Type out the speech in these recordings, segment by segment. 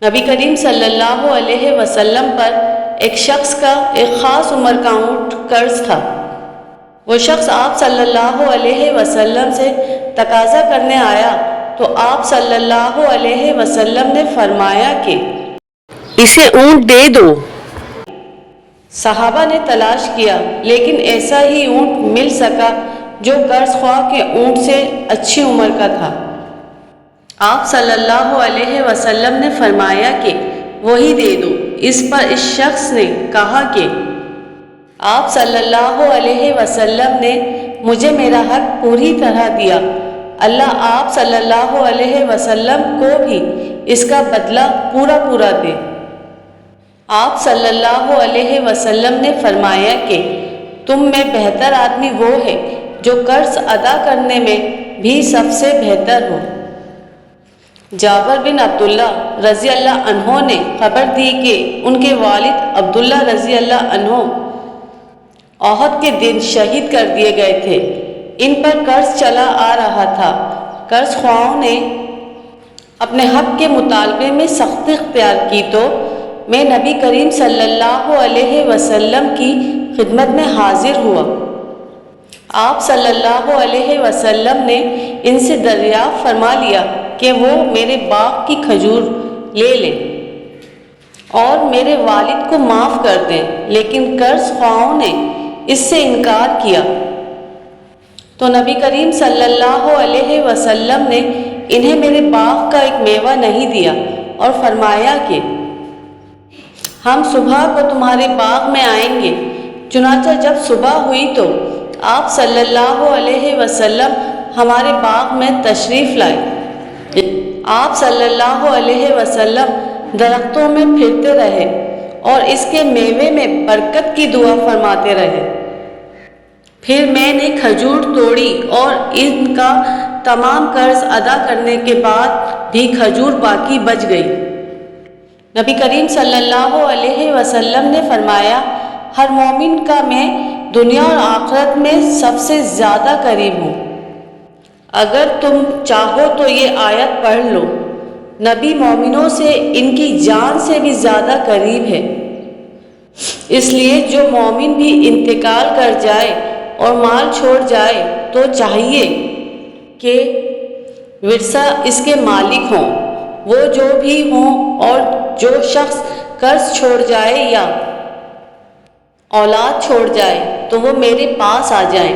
نبی کریم صلی اللہ علیہ وسلم پر ایک شخص کا ایک خاص عمر کا اونٹ قرض تھا۔ وہ شخص آپ صلی اللہ علیہ وسلم سے تقاضا کرنے آیا تو آپ صلی اللہ علیہ وسلم نے فرمایا کہ اسے اونٹ دے دو۔ صحابہ نے تلاش کیا لیکن ایسا ہی اونٹ مل سکا جو قرض خواہ کے اونٹ سے اچھی عمر کا تھا۔ آپ صلی اللہ علیہ وسلم نے فرمایا کہ وہی دے دو۔ اس پر اس شخص نے کہا کہ آپ صلی اللہ علیہ وسلم نے مجھے میرا حق پوری طرح دیا، اللہ آپ صلی اللہ علیہ وسلم کو بھی اس کا بدلہ پورا دے۔ آپ صلی اللہ علیہ وسلم نے فرمایا کہ تم میں بہتر آدمی وہ ہے جو قرض ادا کرنے میں بھی سب سے بہتر ہو۔ جابر بن عبداللہ رضی اللہ عنہ نے خبر دی کہ ان کے والد عبداللہ رضی اللہ عنہ احد کے دن شہید کر دیے گئے تھے۔ ان پر قرض چلا آ رہا تھا۔ قرض خواہوں نے اپنے حق کے مطالبے میں سختی اختیار کی تو میں نبی کریم صلی اللہ علیہ وسلم کی خدمت میں حاضر ہوا۔ آپ صلی اللہ علیہ وسلم نے ان سے دریافت فرما لیا کہ وہ میرے باغ کی کھجور لے لیں اور میرے والد کو معاف کر دیں، لیکن قرض خواہوں نے اس سے انکار کیا تو نبی کریم صلی اللہ علیہ وسلم نے انہیں میرے باغ کا ایک میوہ نہیں دیا اور فرمایا کہ ہم صبح کو تمہارے باغ میں آئیں گے۔ چنانچہ جب صبح ہوئی تو آپ صلی اللہ علیہ وسلم ہمارے باغ میں تشریف لائے۔ آپ صلی اللہ علیہ وسلم درختوں میں پھرتے رہے اور اس کے میوے میں برکت کی دعا فرماتے رہے۔ پھر میں نے کھجور توڑی اور ان کا تمام قرض ادا کرنے کے بعد بھی کھجور باقی بچ گئی۔ نبی کریم صلی اللہ علیہ وسلم نے فرمایا، ہر مومن کا میں دنیا اور آخرت میں سب سے زیادہ قریب ہوں۔ اگر تم چاہو تو یہ آیت پڑھ لو، نبی مومنوں سے ان کی جان سے بھی زیادہ قریب ہے۔ اس لیے جو مومن بھی انتقال کر جائے اور مال چھوڑ جائے تو چاہیے کہ ورثہ اس کے مالک ہوں، وہ جو بھی ہوں، اور جو شخص قرض چھوڑ جائے یا اولاد چھوڑ جائے تو وہ میرے پاس آ جائیں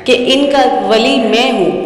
کہ ان کا ولی میں ہوں۔